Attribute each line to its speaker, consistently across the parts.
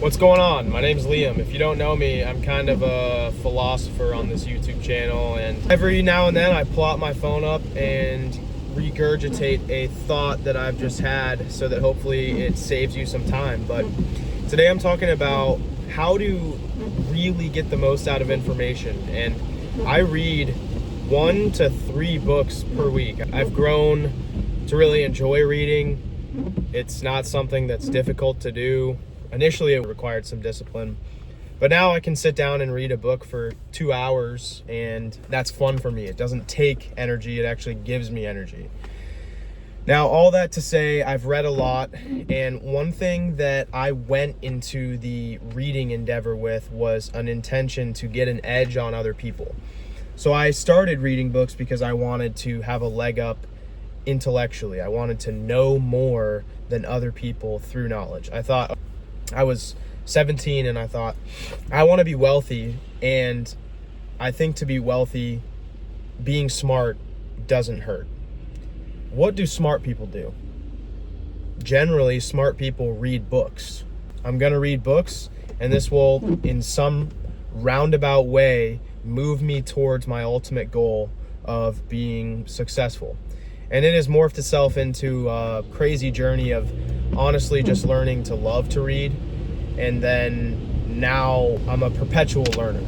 Speaker 1: What's going on? My name's Liam. If you don't know me, I'm kind of a philosopher on this YouTube channel, and every now and then I pull out my phone up and regurgitate a thought that I've just had so that hopefully it saves you some time. But today I'm talking about how to really get the most out of information, and I read 1 to 3 books per week. I've grown to really enjoy reading. It's not something that's difficult to do. Initially, it required some discipline, but now I can sit down and read a book for 2 hours, and that's fun for me. It doesn't take energy, it actually gives me energy. Now, all that to say, I've read a lot, and one thing that I went into the reading endeavor with was an intention to get an edge on other people. So I started reading books because I wanted to have a leg up intellectually. I wanted to know more than other people through knowledge. I was 17 and I thought, I want to be wealthy, and I think to be wealthy, being smart doesn't hurt. What do smart people do? Generally, smart people read books. I'm going to read books, and this will, in some roundabout way, move me towards my ultimate goal of being successful. And it has morphed itself into a crazy journey of honestly just learning to love to read. And then now I'm a perpetual learner.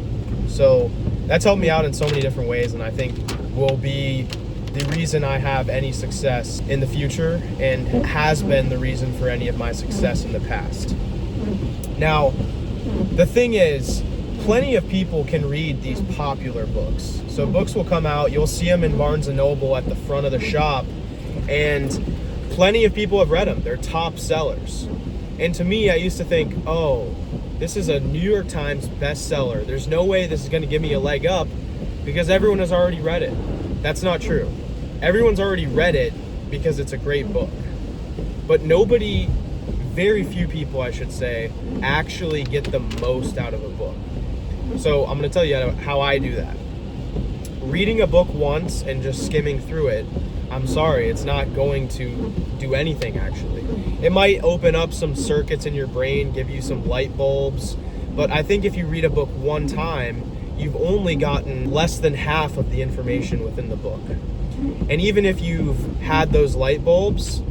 Speaker 1: So that's helped me out in so many different ways, and I think will be the reason I have any success in the future, and has been the reason for any of my success in the past. Now, the thing is, plenty of people can read these popular books. So books will come out, you'll see them in Barnes & Noble at the front of the shop, and plenty of people have read them. They're top sellers. And to me, I used to think, oh, this is a New York Times bestseller. There's no way this is going to give me a leg up because everyone has already read it. That's not true. Everyone's already read it because it's a great book. But very few people, I should say, actually get the most out of a book. So I'm going to tell you how I do that. Reading a book once and just skimming through it, I'm sorry, it's not going to do anything actually. It might open up some circuits in your brain, give you some light bulbs, but I think if you read a book one time, you've only gotten less than half of the information within the book. And even if you've had those light bulbs,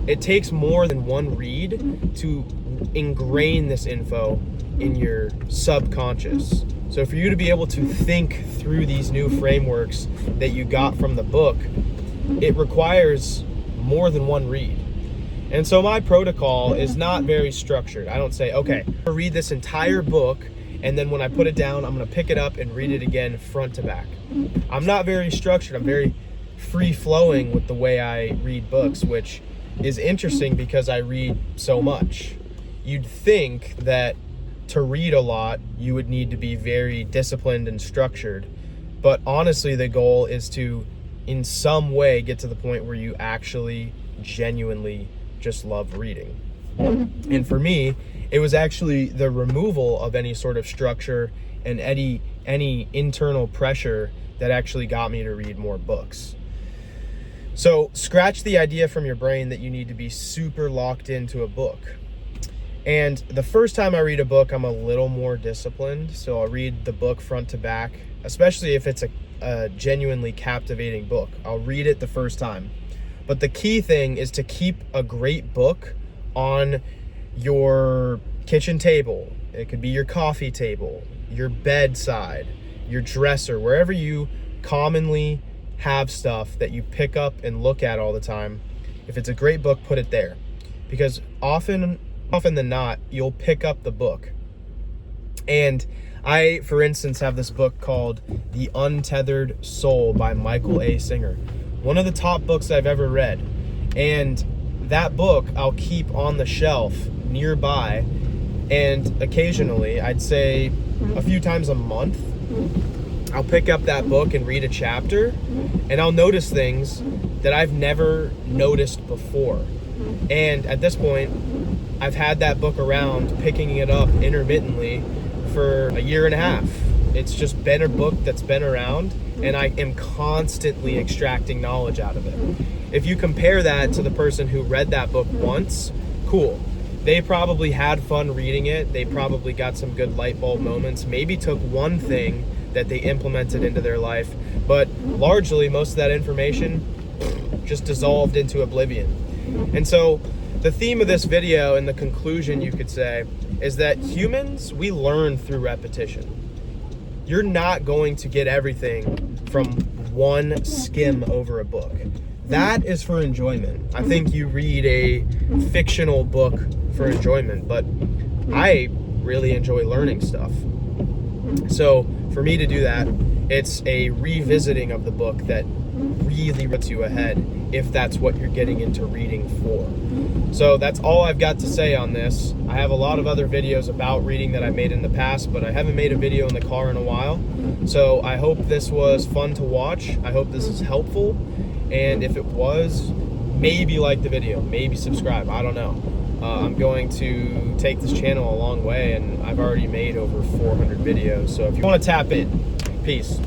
Speaker 1: it takes more than one read to ingrain this info in your subconscious. So for you to be able to think through these new frameworks that you got from the book, it requires more than one read. And so my protocol is not very structured. I don't say, okay, I'm gonna read this entire book, and then when I put it down, I'm gonna pick it up and read it again front to back. I'm not very structured. I'm very free-flowing with the way I read books, which is interesting because I read so much. You'd think that to read a lot, you would need to be very disciplined and structured. But honestly, the goal is to, in some way, get to the point where you actually genuinely just love reading. And for me, it was actually the removal of any sort of structure and any internal pressure that actually got me to read more books. So scratch the idea from your brain that you need to be super locked into a book. And the first time I read a book, I'm a little more disciplined. So I'll read the book front to back, especially if it's a genuinely captivating book. I'll read it the first time. But the key thing is to keep a great book on your kitchen table. It could be your coffee table, your bedside, your dresser, wherever you commonly have stuff that you pick up and look at all the time. If it's a great book, put it there. Because often than not, you'll pick up the book. And I, for instance, have this book called The Untethered Soul by Michael A. Singer. One of the top books I've ever read. And that book I'll keep on the shelf nearby, and occasionally, I'd say a few times a month, I'll pick up that book and read a chapter, and I'll notice things that I've never noticed before. And at this point, I've had that book around, picking it up intermittently for a year and a half. It's just been a book that's been around, and I am constantly extracting knowledge out of it. If you compare that to the person who read that book once, cool. they probably had fun reading it. They probably got some good light bulb moments, maybe took one thing that they implemented into their life, but largely most of that information just dissolved into oblivion. And so the theme of this video, and the conclusion you could say, is that humans, we learn through repetition. You're not going to get everything from one skim over a book. That is for enjoyment. I think you read a fictional book for enjoyment, but I really enjoy learning stuff. So for me to do that, it's a revisiting of the book that really puts you ahead, if that's what you're getting into reading for. So that's all I've got to say on this. I have a lot of other videos about reading that I've made in the past, but I haven't made a video in the car in a while. So I hope this was fun to watch. I hope this is helpful. And if it was, maybe like the video, maybe subscribe, I don't know. I'm going to take this channel a long way, and I've already made over 400 videos. So if you want to tap in, peace.